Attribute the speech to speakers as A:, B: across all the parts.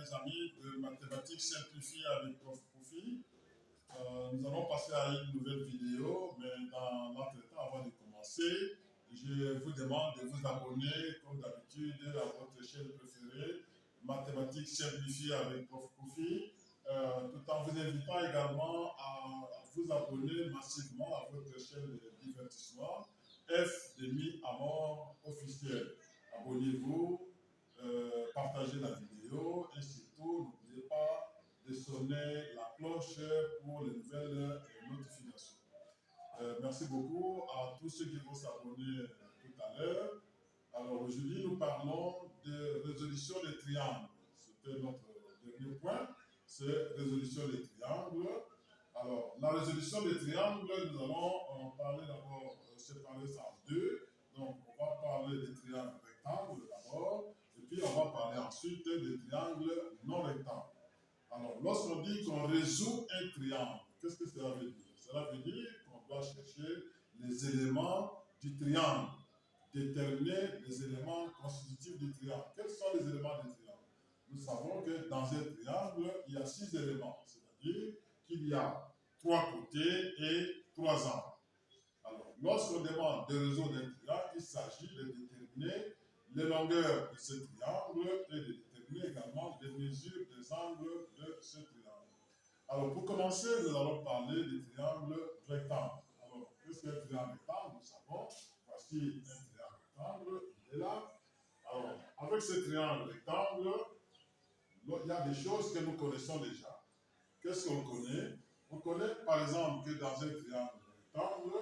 A: mes amis de mathématiques simplifiées avec Prof. Kofi. Nous allons passer à une nouvelle vidéo, mais dans l'entretemps, avant de commencer, je vous demande de vous abonner, comme d'habitude, à votre chaîne préférée, Mathématiques simplifiées avec Prof. Kofi, tout en vous invitant également à vous abonner massivement à votre chaîne de divertissement, F demi à mort officiel. Abonnez-vous, partagez la vidéo et surtout, n'oubliez pas de sonner la cloche pour les nouvelles notifications. Merci beaucoup à tous ceux qui vont s'abonner tout à l'heure. Alors aujourd'hui, nous parlons de résolution des triangles. C'était notre dernier point, c'est résolution des triangles. Alors, la résolution des triangles, nous allons en parler d'abord, séparer ça en deux. Donc, on va parler des triangles rectangles d'abord, et puis on va parler ensuite des triangles non rectangles. Alors, lorsqu'on dit qu'on résout un triangle, qu'est-ce que cela veut dire? Cela veut dire qu'on doit chercher les éléments du triangle, déterminer les éléments constitutifs du triangle. Quels sont les éléments du triangle? Nous savons que dans un triangle, il y a 6 éléments, c'est-à-dire qu'il y a 3 côtés et 3 angles. Alors, lorsqu'on demande de résoudre un triangle, il s'agit de déterminer les longueurs de ce triangle et de déterminer également les mesures des angles de ce triangle. Alors, pour commencer, nous allons parler du triangle rectangle. Alors, qu'est-ce qu'un triangle rectangle? Nous savons, voici un triangle rectangle, il est là. Alors, avec ce triangle rectangle, il y a des choses que nous connaissons déjà. Qu'est-ce qu'on connaît? On connaît par exemple que dans un triangle rectangle,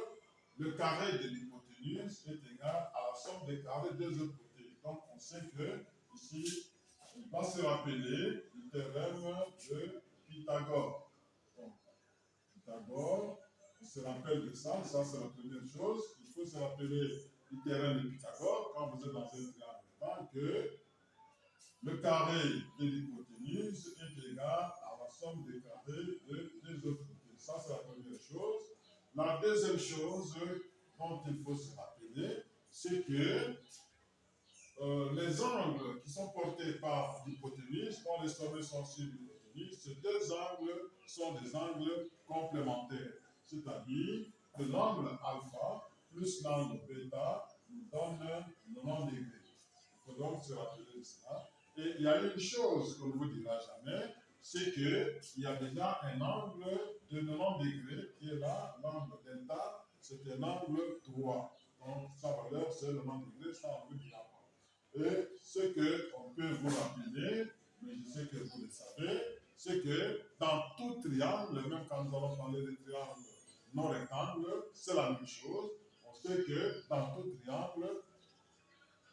A: le carré de l'hypoténuse est égal à la somme des carrés des autres côtés. Donc on sait que ici, on va se rappeler le théorème de Pythagore. Donc, Pythagore, on se rappelle de ça c'est la première chose. Il faut se rappeler du théorème de Pythagore quand vous êtes dans un triangle rectangle que le carré de l'hypoténuse est égal à la somme des carrés des autres côtés. Ça, c'est la première chose. La deuxième chose dont il faut se rappeler, c'est que les angles qui sont portés par l'hypoténuse, quand les sommets sont sur l'hypoténuse, ces deux angles sont des angles complémentaires. C'est-à-dire que l'angle alpha plus l'angle bêta nous donne 90 degrés. Il faut donc se rappeler de cela. Et il y a une chose qu'on ne vous dira jamais, c'est qu'il y a déjà un angle de 90 degrés qui est là, l'angle delta, c'est un angle droit. Donc sa valeur c'est 90 degrés, ça on ne vous dira pas. Et ce qu'on peut vous rappeler, mais je sais que vous le savez, c'est que dans tout triangle, même quand nous allons parler de triangle non rectangle, c'est la même chose. On sait que dans tout triangle,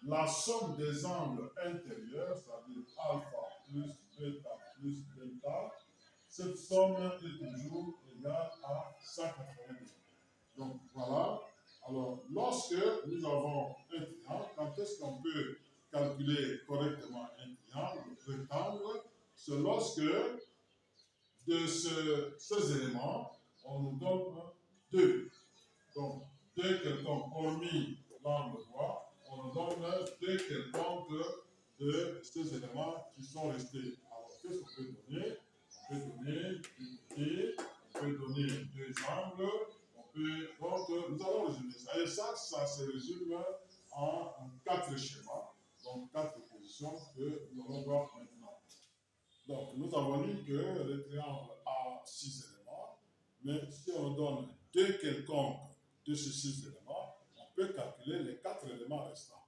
A: la somme des angles intérieurs, c'est-à-dire alpha plus bêta plus delta, cette somme est toujours égale à 180 degrés. Donc voilà. Alors, lorsque nous avons un triangle, quand est-ce qu'on peut calculer correctement un triangle rectangle? C'est lorsque de ces éléments, on nous donne deux. Donc, deux quelconques, hormis l'angle droit, on nous donne deux quelconques de ces éléments qui sont restés. Alors, qu'est-ce qu'on peut donner? On peut donner deux côtés, on peut donner deux angles, on peut. Donc, nous allons résumer ça. Et ça se résume en 4 schémas, donc 4 positions que nous allons voir maintenant. Donc, nous avons dit que le triangle a 6 éléments, mais si on donne deux quelconques de ces 6 éléments, on peut calculer les 4 éléments restants.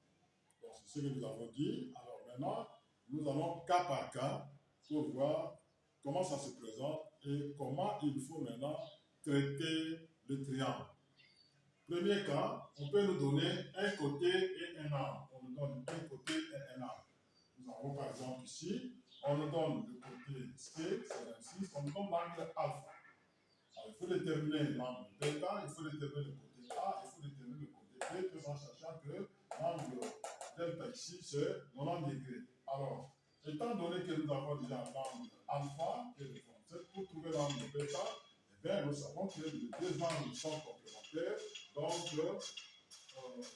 A: Donc, c'est ce que nous avons dit. Alors maintenant, nous allons cas par cas pour voir comment ça se présente et comment il faut maintenant traiter le triangle. Premier cas, on peut nous donner un côté et un angle. On nous donne un côté et un angle. Nous avons par exemple ici, on nous donne le côté C, c'est 26, on nous donne l'angle alpha. Alors, il faut déterminer l'angle delta, il faut déterminer le côté A, il faut déterminer le côté B, tout en sachant que l'angle delta ici, c'est 90 degrés. Alors, étant donné que nous avons déjà l'angle alpha, qui est le 37, pour trouver l'angle bêta, eh bien, nous savons que les deux angles sont complémentaires. Donc,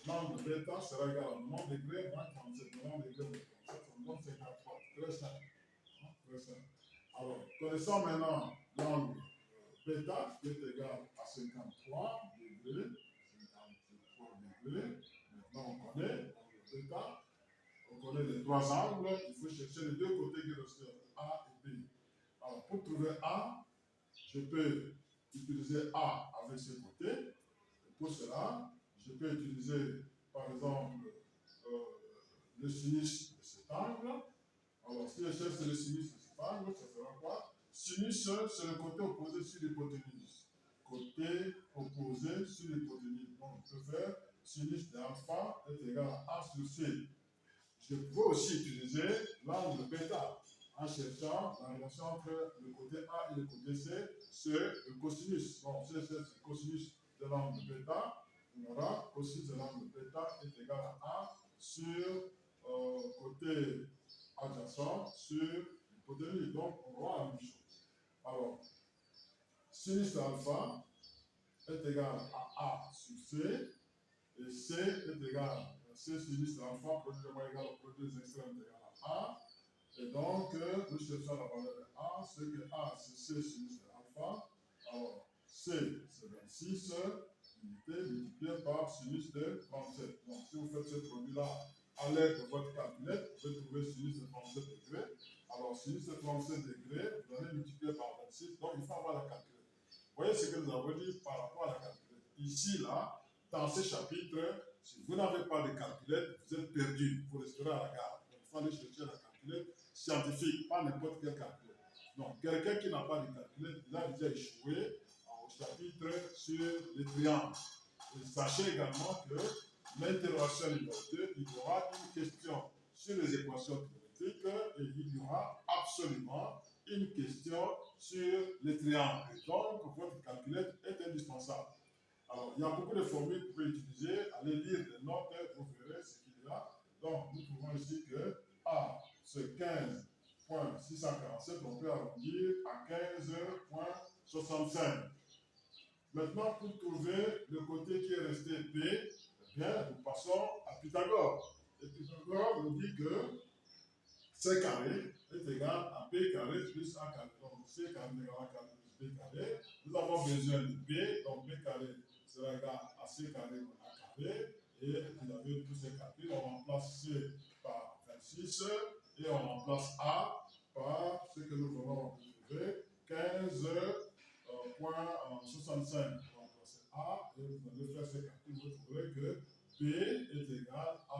A: l'angle bêta sera égal à 90 degrés moins 37. 90 degrés moins 37, on donne 53. Très simple. très simple. Alors, connaissant maintenant l'angle bêta qui est égal à 53 degrés, 53 degrés, maintenant on connaît l'angle bêta, on connaît les trois angles, il faut chercher les deux côtés qui restent A et B. Alors, pour trouver A, je peux utiliser A avec ses côtés. Pour cela, je peux utiliser, par exemple, le sinus de cet angle. Alors, si je cherche le sinus de cet angle, ça sera quoi? Sinus, c'est le côté opposé sur l'hypoténuse. Côté opposé sur l'hypoténuse. Donc, je peux faire sinus d'alpha est égal à A sur C. Je peux aussi utiliser l'angle bêta en cherchant la relation entre le côté A et le côté C, c'est le cosinus. Donc, si je cherche le cosinus de l'angle bêta, on aura cosinus de l'angle bêta est égal à A sur côté adjacent sur l'hypoténuse. Donc, on aura la même chose. Alors, sinus d'alpha est égal à A sur C, et C est égal à C sinus d'alpha, produit égal au produit des extrêmes est égal à A. Et donc, nous cherchons la valeur de A, ce que A, c'est C sinus de alpha. Alors, C, c'est 26 unité multiplié par sinus de 37. Donc, si vous faites ce produit-là à l'aide de votre calculette, vous pouvez trouver sinus de 37 degrés. Alors, sinus de 37 degrés, vous allez multiplier par 26. Donc, il faut avoir la calculette. Vous voyez ce que nous avons dit par rapport à la calculette. Ici, là, dans ce chapitre, si vous n'avez pas de calculette, vous êtes perdu. Vous resterez à la gare. Donc, il faut aller chercher la calculette scientifique, pas n'importe quelle calculette. Donc, quelqu'un qui n'a pas de calculette, il a déjà échoué au chapitre sur les triangles. Et sachez également que l'interrogation numéro 2, il y aura une question sur les équations trigonométriques et il y aura absolument une question sur les triangles. Et donc, votre calculette est indispensable. Alors, il y a beaucoup de formules que vous pouvez utiliser. Allez lire les notes, vous verrez ce qu'il y a. Donc, nous trouvons ici que A, c'est 15,647. On peut arrondir à 15,65. Maintenant, pour trouver le côté qui est resté B, eh bien, nous passons à Pythagore. Et Pythagore nous dit que C carré est égal à B carré plus A carré. Donc, C carré est égal à A carré plus B carré. Nous avons besoin de B, donc B carré sera égal à C carré moins A carré. Et vous avez tous ces calculs. On remplace C par 26 et on remplace A par ce que nous venons de trouver, 15,65. On remplace A et vous allez faire ces calculs. Vous trouverez que B est égal à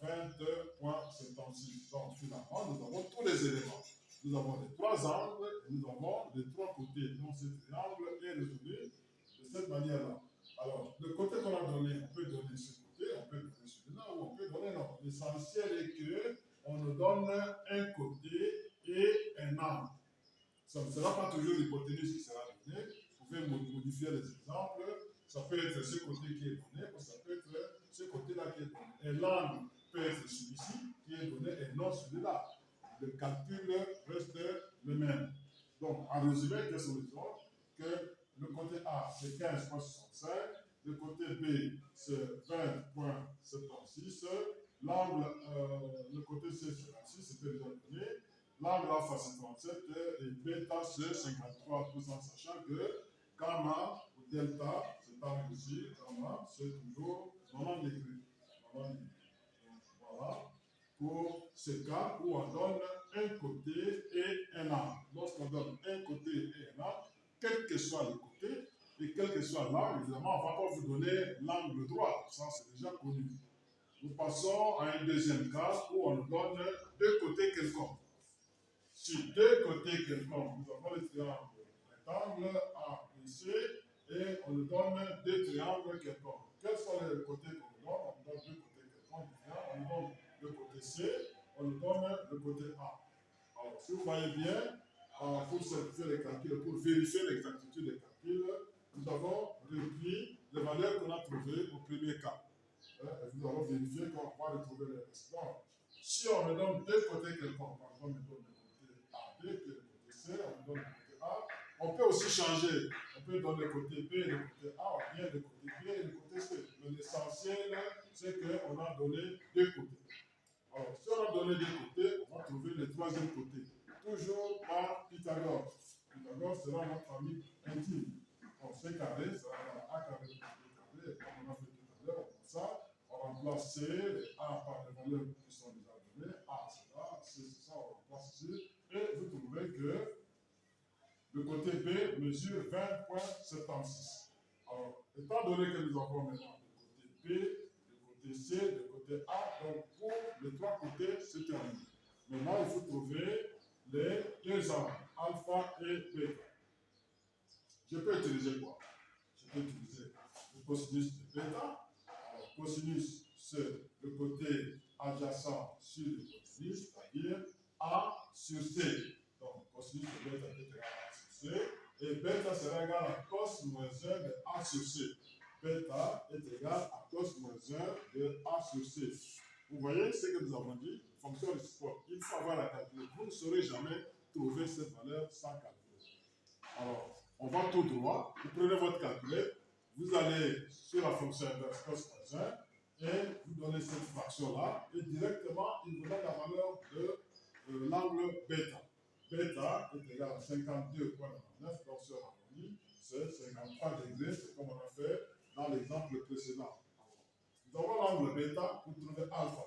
A: 20,76. Donc finalement, nous avons tous les éléments. Nous avons les trois angles et nous avons les trois côtés. Donc ce triangle est résolu de cette manière-là. Alors, le côté qu'on a donné, on peut donner ce côté, on peut donner celui-là, ou on peut donner non. L'essentiel est qu'on nous donne un côté et un angle. Ça ne sera pas toujours l'hypoténuse qui sera donnée. Vous pouvez modifier les exemples. Ça peut être ce côté qui est donné, ou ça peut être ce côté-là qui est donné. Et l'angle peut être celui-ci qui est donné et non celui-là. Le calcul reste le même. Donc, en résumé, qu'est-ce que nous disons? Que le côté A, c'est 15,65. Le côté B, c'est 20,76. L'angle, le côté C, c'est 26, c'était déjà donné. L'angle alpha, c'est 37 et bêta, c'est 53, tout en sachant que gamma ou delta, cet angle ici, gamma, c'est toujours 90 degrés. 90 degrés. Voilà. Pour ce cas où on donne un côté et un angle. Lorsqu'on donne un côté et un angle, quel que soit le côté et quel que soit l'angle, évidemment, on ne va pas vous donner l'angle droit. Ça, c'est déjà connu. Nous passons à un deuxième cas où on nous donne deux côtés quelconques. Sur deux côtés quelconques, nous avons le triangle rectangle A et C et on nous donne deux triangles quelconques. Quels sont les côtés qu'on nous donne? On nous donne deux côtés quelconques. On nous donne le côté C, on nous donne le côté A. Alors, si vous voyez bien, pour certifier les calculs, pour vérifier l'exactitude des calculs, nous avons repris les valeurs qu'on a trouvées au premier cas. Nous allons vérifier qu'on va retrouver les restes. Donc, si on me donne deux côtés quelconques, par exemple, on me donne le côté AB, puis le côté C, on me donne le côté A, on peut aussi changer. On peut donner le côté B et le côté A, ou bien le côté B et le côté C. Mais l'essentiel, c'est qu'on a donné deux côtés. Alors, si on a donné deux côtés, on va trouver le troisième côté. toujours par Pythagore. Pythagore sera notre ami intime. Donc, C carré sera A carré plus B carré. Comme on a fait tout à l'heure, comme ça, on remplace C et A par les valeurs qui sont déjà données. A, c'est là, C, c'est ça, on remplace ici. Et vous trouvez que le côté B mesure 20,76. Alors, étant donné que nous avons maintenant le côté B, le côté C, le côté A, donc pour les trois côtés, c'est terminé. Maintenant, il faut trouver les deux angles, alpha et bêta. Je peux utiliser quoi? Je peux utiliser le cosinus de bêta. Alors, cosinus, c'est le côté adjacent sur le cosinus, c'est-à-dire A sur C. Donc, cosinus de bêta est égal à A sur C. Et bêta sera égal à cos moins 1 de A sur C. Bêta est égal à cos moins 1 de A sur C. Vous voyez ce que nous avons dit? Fonction de support. Il faut avoir la calculer. Vous ne saurez jamais trouver cette valeur sans calculer. Alors, on va tout droit. Vous prenez votre calculette. Vous allez sur la fonction inverse cos moins 1 et vous donnez cette fraction-là. Et directement, il vous donne la valeur de l'angle bêta. Bêta est égal à 52,99. Donc, sur l'harmonie, c'est 53 degrés. C'est comme on a fait dans l'exemple précédent. Nous avons l'angle bêta pour trouver alpha.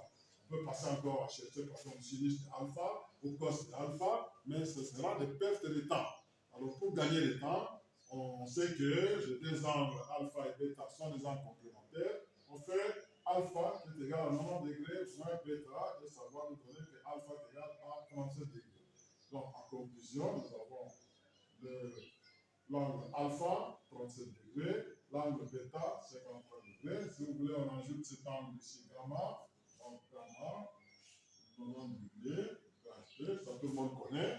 A: On peut passer encore à chercher par exemple sinus de alpha ou cos de alpha, mais ce sera des pertes de temps. Alors pour gagner le temps, on sait que les deux angles alpha et bêta sont des angles complémentaires. On fait alpha qui est égal à 90 degrés moins bêta et ça va nous donner que alpha est égal à 37 degrés. Donc en conclusion, nous avons l'angle alpha, 37 degrés, l'angle bêta, 53 degrés. Si vous voulez, on ajoute cet angle ici, gamma. Donc, gamma, 90 degrés, ça tout le monde connaît.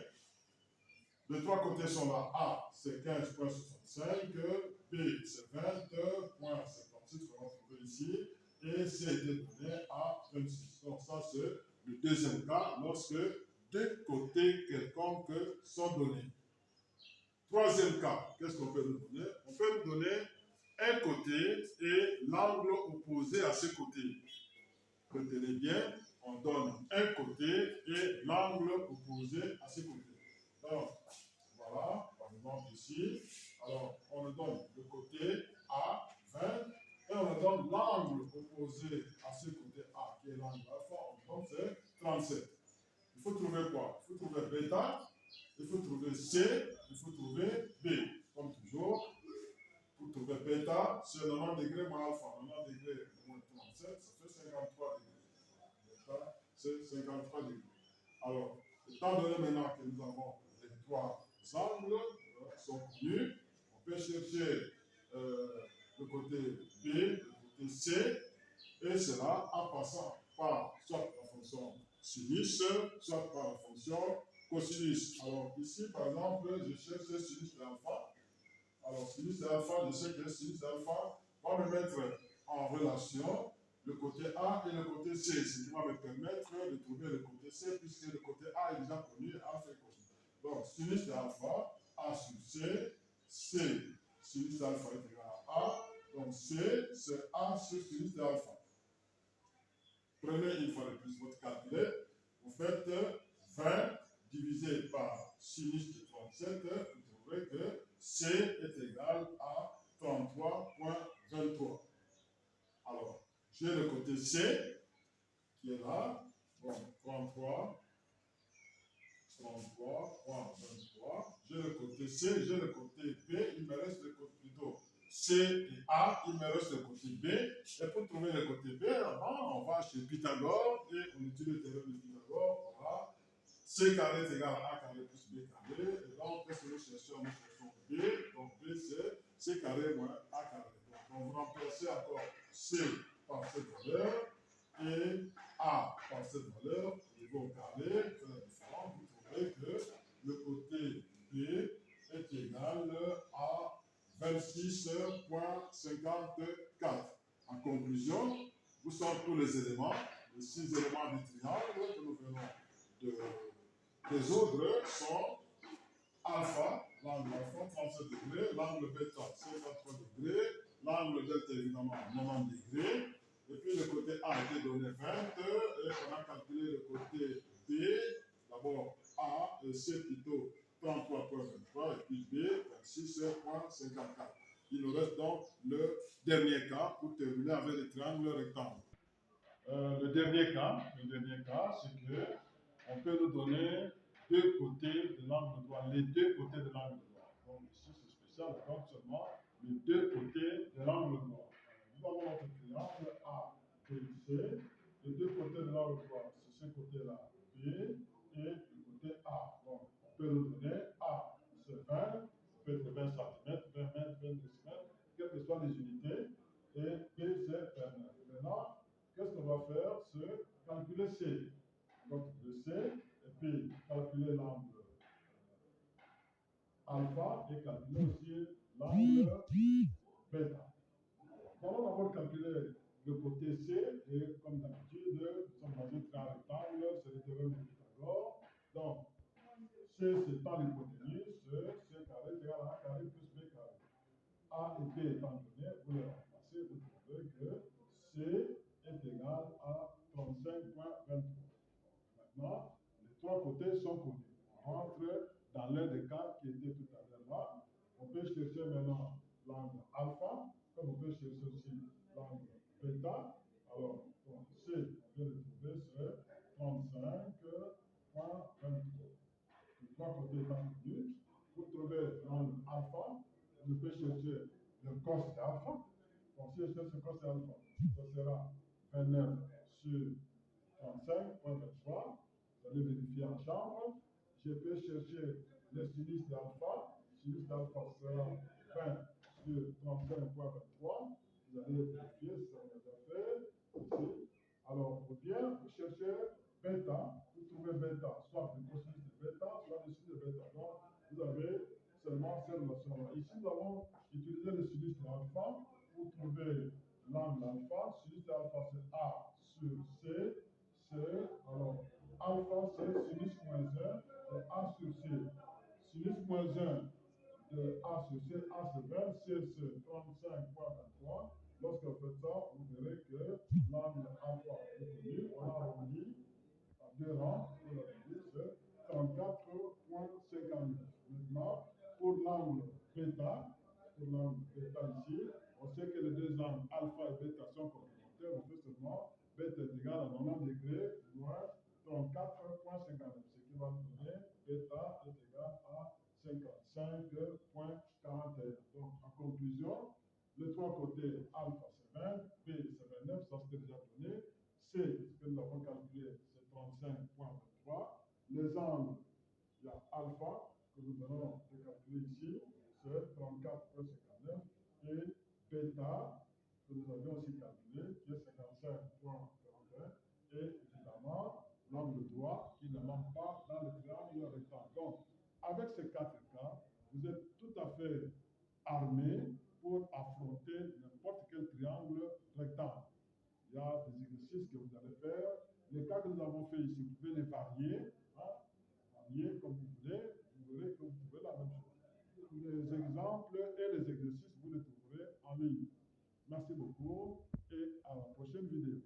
A: Les trois côtés sont là. A, c'est 15,65. B, c'est 20,56 qu'on va trouver ici. Et C est donné à 26. Donc, ça, c'est le deuxième cas, lorsque deux côtés quelconques sont donnés. Troisième cas, qu'est-ce qu'on peut nous donner? On peut nous donner un côté et l'angle opposé à ce côté. Retenez bien, on donne un côté et l'angle opposé à ce côté. Donc, voilà, par exemple ici. Alors, on nous donne le côté A, 20, et on nous donne l'angle opposé à ce côté A, qui est l'angle alpha, on nous donne c'est 37. Il faut trouver quoi? Il faut trouver bêta. Il faut trouver C, il faut trouver B. Comme toujours, pour trouver bêta, c'est 90 degrés moins alpha. 90 degrés moins 37, ça fait 53 degrés. Bêta, c'est 53 degrés. Alors, étant donné maintenant que nous avons les trois angles qui sont connus, on peut chercher le côté B, le côté C, et cela en passant par soit la fonction sinus, soit par la fonction cosinus. Alors ici, par exemple, je cherche sinus de alpha. Alors sinus de alpha, je sais que sinus d'alpha va me mettre en relation le côté A et le côté C, ce qui va me permettre de trouver le côté C, puisque le côté A est déjà connu, alpha est connu. Donc sinus de alpha, A sur C, C, sinus d'alpha est égal à A, donc C, c'est A sur sinus d'alpha. Prenez une fois de plus votre calculette, vous faites 20 divisé par sinus de 37, vous trouverez que C est égal à 33,23. Alors, j'ai le côté C qui est là, bon, 33,23. J'ai le côté C, j'ai le côté B, il me reste le côté plutôt C et A, il me reste le côté B. Et pour trouver le côté B, on va chez Pythagore et on utilise le théorème de Pythagore. Voilà. C carré est égal à A carré plus B carré. Et donc, qu'est-ce que nous cherchons? Nous cherchons B. Donc, B, c'est C carré moins A carré. Donc, on va remplacer encore C par cette valeur et A par cette valeur. Et au carré, c'est la différence. Vous trouverez que le côté B est égal à 26,54. En conclusion, vous sortez tous les éléments, les 6 éléments du triangle que nous venons de résoudre sont alpha, l'angle alpha, 37 degrés, l'angle bêta, 53 degrés, l'angle delta, évidemment, 90 degrés, et puis le côté A a été donné 20, et on a calculé le côté B, d'abord A et C plutôt 33,23 et puis B 26,54. Il nous reste donc le dernier cas pour terminer avec le triangle rectangle. Le dernier cas, c'est que on peut nous donner deux côtés de l'angle droit, les deux côtés de l'angle droit. Donc ici c'est spécial, donc seulement les deux côtés de l'angle droit. Nous avons notre triangle A, B, C. Les deux côtés de l'angle droit, c'est ce côté-là, B, et le côté A. Donc on peut nous donner A, c'est 20, peut être 20 cm, 20 mètres, 20 décimètres, quelles que soient les unités, et B, c'est 29. Maintenant, qu'est-ce qu'on va faire? C'est calculer C. Donc le C, et puis calculer l'angle alpha et calculer aussi l'angle bêta. Nous allons d'abord calculer le côté C, et comme d'habitude, nous sommes dans un triangle rectangle, c'est le théorème de Pythagore. Donc, C, c'est tant l'hypoténuse, C carré est égal à A carré plus B carré. A et B étant donné, vous les remplacez, vous trouvez que C est égal à 35,23. Maintenant, les trois côtés sont connus. On rentre dans l'un des cas qui était tout à l'heure là. On peut chercher maintenant l'angle alpha, comme on peut chercher aussi l'angle bêta. Alors, donc, C, on vient de trouver, c'est 35,23. Les trois côtés étant connus, vous trouvez l'angle alpha, vous pouvez chercher le cos alpha. Donc, si je cherche le cos alpha, ça sera 29 sur 35,23. Vous allez vérifier en chambre. Je peux chercher le sinus d'alpha. Sinus d'alpha sera 20 sur 35,23. Vous allez vérifier si ça vous a fait ici. Alors, ou bien vous cherchez bêta. Vous trouvez bêta, soit le cosinus de bêta, soit le sinus de bêta. Donc, vous avez seulement cette relation-là. Ici, nous allons utiliser le sinus d'alpha pour trouver l'angle alpha. Sinus d'alpha, c'est A sur C. Alors, alpha, c'est sinus moins 1 de A sur C. Sinus moins 1 de A sur C, A c'est 20, C c'est 35,23. Lorsque vous faites ça, vous verrez que l'angle alpha est connu. On a arrondi à deux rangs, c'est 34,59. Maintenant, pour l'angle bêta, ici, on sait que les deux angles alpha et bêta sont complémentaires. On fait seulement bêta est égal à 90 degrés moins 34,59, ce qui va nous donner bêta est égal à 55,41. Donc, en conclusion, les trois côtés alpha c'est 20, B c'est 29, ça c'était déjà donné. C, ce que nous avons calculé, c'est 35,23. Les angles, il y a alpha que nous allons calculer ici, c'est 34,59. Et bêta, que nous avions aussi calculé, qui est 55,41. Et évidemment, l'angle droit qui ne manque pas dans le triangle rectangle. Donc, avec ces quatre cas, vous êtes tout à fait armé pour affronter n'importe quel triangle rectangle. Il y a des exercices que vous allez faire. Les cas que nous avons fait ici, vous pouvez les varier, varier comme vous voulez, vous verrez que vous trouvez la même chose. Les exemples et les exercices, vous les trouverez en ligne. Merci beaucoup et à la prochaine vidéo.